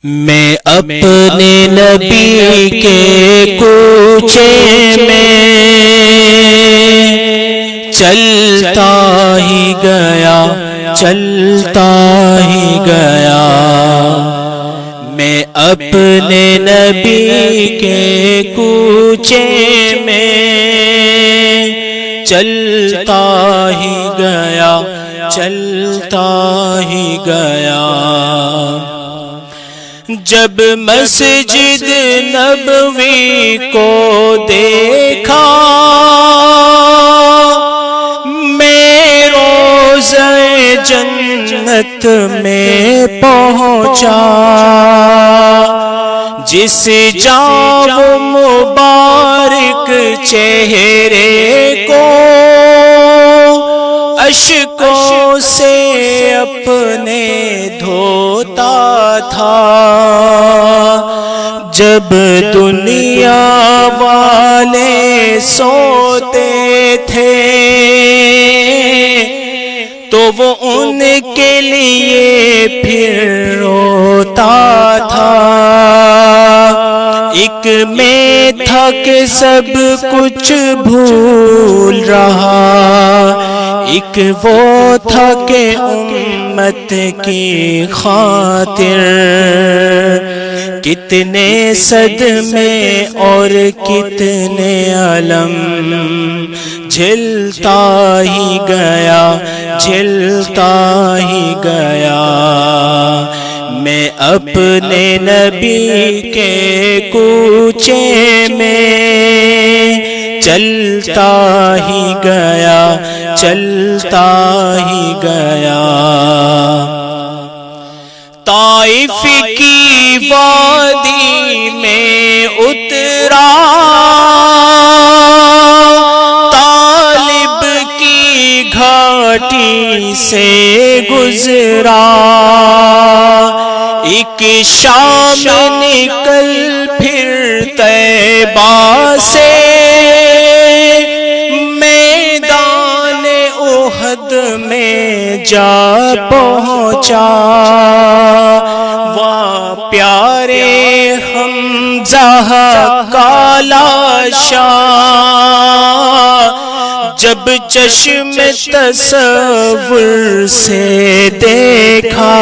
میں اپنے نبی کے کوچے میں چلتا ہی گیا، چلتا ہی گیا۔ میں اپنے نبی کے کوچے میں چلتا ہی گیا، چلتا ہی گیا۔ جب مسجد نبوی کو دیکھا، میں روضہ جنت میں پہنچا۔ جس جام مبارک چہرے کو اشکوں سے اپنے دھوتا تھا، جب دنیا والے سوتے تھے تو وہ ان کے لیے پھر روتا تھا۔ ایک میں تھا کہ سب کچھ بھول رہا، ایک وہ تھا کہ امت کی خاطر کتنے صدمے اور کتنے علم جھلتا ہی گیا، جھلتا ہی گیا۔ میں اپنے نبی کے کوچے میں چلتا ہی گیا، چلتا ہی گیا۔ طائف کی وادی میں اترا، طالب کی گھاٹی سے گزرا۔ ایک شام نکل پھر طیبہ سے میدان احد میں جا پہنچا۔ وہاں پیارے حمزہ کا لاشا جب چشم تصور سے دیکھا،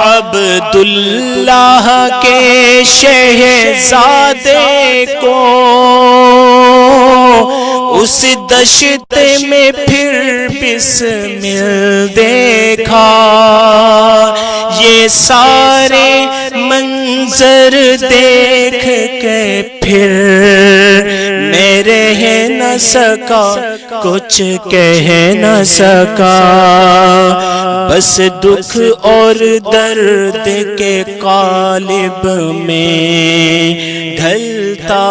عبداللہ کے شہزادے کو اس دشت میں پھر بسمل دیکھا۔ یہ سارے منظر دیکھ کے پھر میں رہ نہ سکا، کچھ کہہ نہ سکا۔ بس دکھ اور درد کے قالب میں ڈھلتا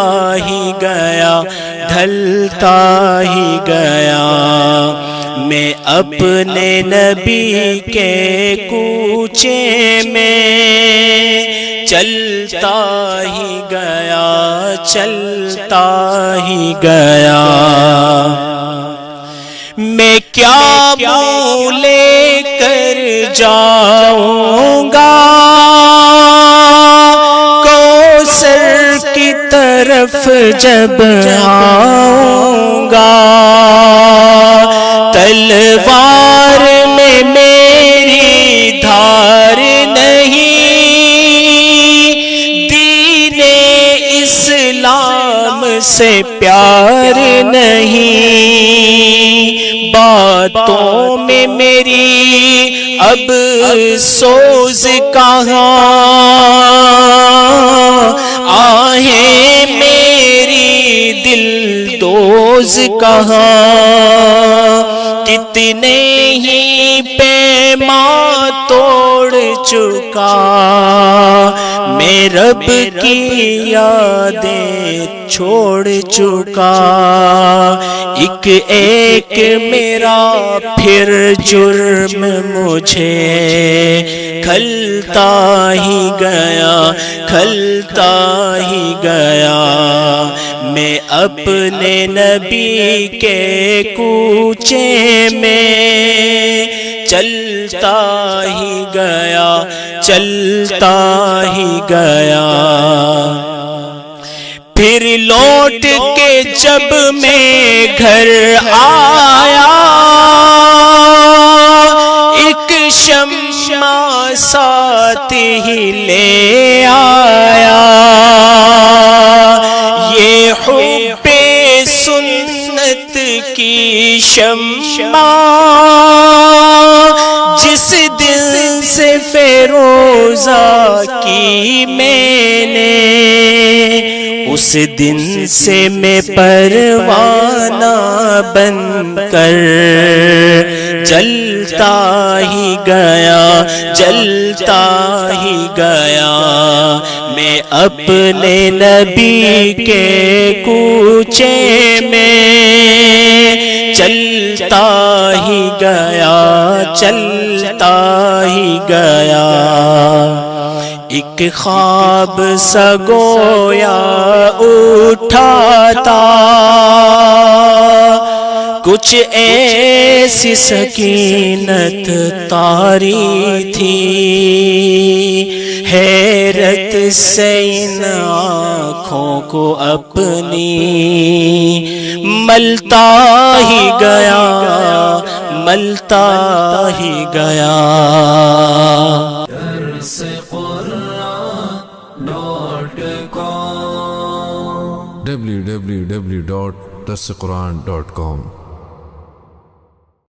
ہی گیا، ڈھلتا ہی گیا۔ میں اپنے نبی کے کوچے میں چلتا ہی گیا، چلتا ہی گیا۔ میں کیا منہ لے کر جاؤں گا کوثر کی طرف جب آؤں گا؟ تلوار میں میری دھار نہیں، دین اسلام سے پیار نہیں۔ باتوں میں میری اب سوز کہاں، آہیں میری دل دوز کہاں؟ کتنے ہی پیماں توڑ چکا میں رب کی یادیں چھوڑ چکا۔ ایک ایک میرا پھر جرم مجھے کھلتا ہی گیا، کھلتا ہی گیا۔ میں اپنے نبی کے کوچے میں چلتا ہی گیا، چلتا ہی گیا۔ پھر لوٹ کے جب میں گھر آیا، ایک شمع ساتھ ہی لے آیا۔ یہ حب سنت کی شمع جس دل سے فیروزہ کی میں نے، اس دن سے میں پروانہ بن کر جلتا ہی گیا، جلتا ہی گیا۔ میں اپنے نبی کے کوچے میں چلتا ہی گیا، چلتا ہی گیا۔ ایک خواب سا گویا اٹھا تھا، کچھ ایسی سکینت طاری تھی، حیرت سے ان آنکھوں کو اپنی ملتا ہی گیا، ملتا ہی گیا۔ www.darsequran.com